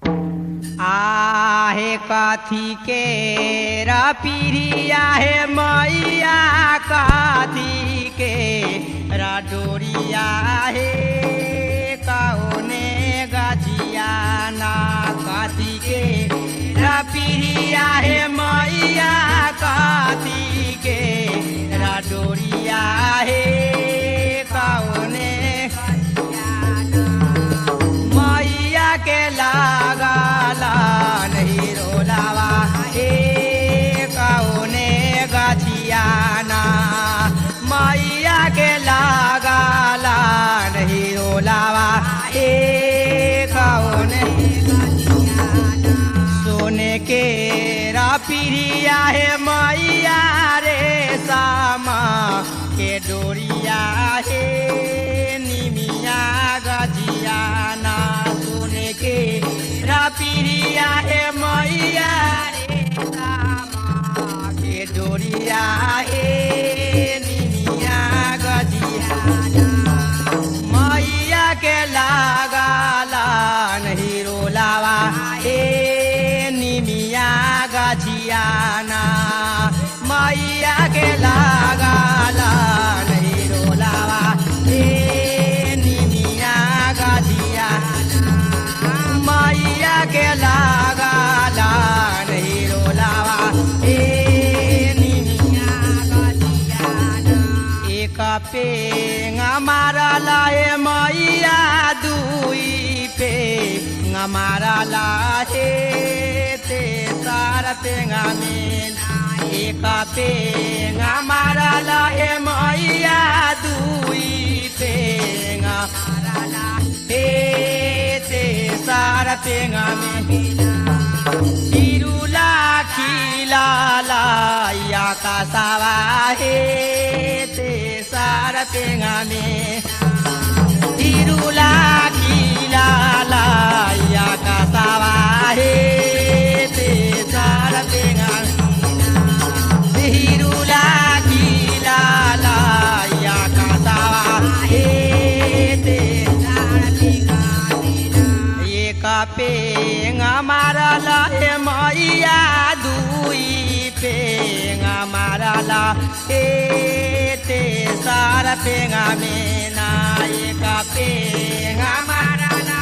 आहे कथी के रपीरिया है मैया कथी के रडोरिया है कौने गजिया ना कथी के रपीरिया है मैया कथी के रडोरिया है कौने मैया के लागला नहीं रोलावा कौने गछियाना मैया के लागला नहीं रोलावा कौने सोने के रपीरिया है मैया रे सामा के डोरिया है निमिया गजियाना सोने के रपीरिया है मैया रे सामा के डोरिया है निमिया गजियाना मैया के लागला नहीं रोलावा निमिया गजियाना मैया के लागला नहीं रोलावा निमिया गजियाना मैया के लागला नहीं रोलावा निमिया गजियाना एक पेंग मारला मैया दुई पेंग मारला ते सार पेंगा में एक पेंग मारला मैया दुई पेंग मारला ते सार पेंगा में तिरुला खिलाला या का सावा हे ते सार पेंगा में तिरुला खिलाला या का सावा हे ते सार पेंगा तिरुला खिलाला या का सावा हे ते सार पेंगा एक पेंग मारला मैया दुई पेंग मारला ते सार पेंगा में ना एक पेंग मारला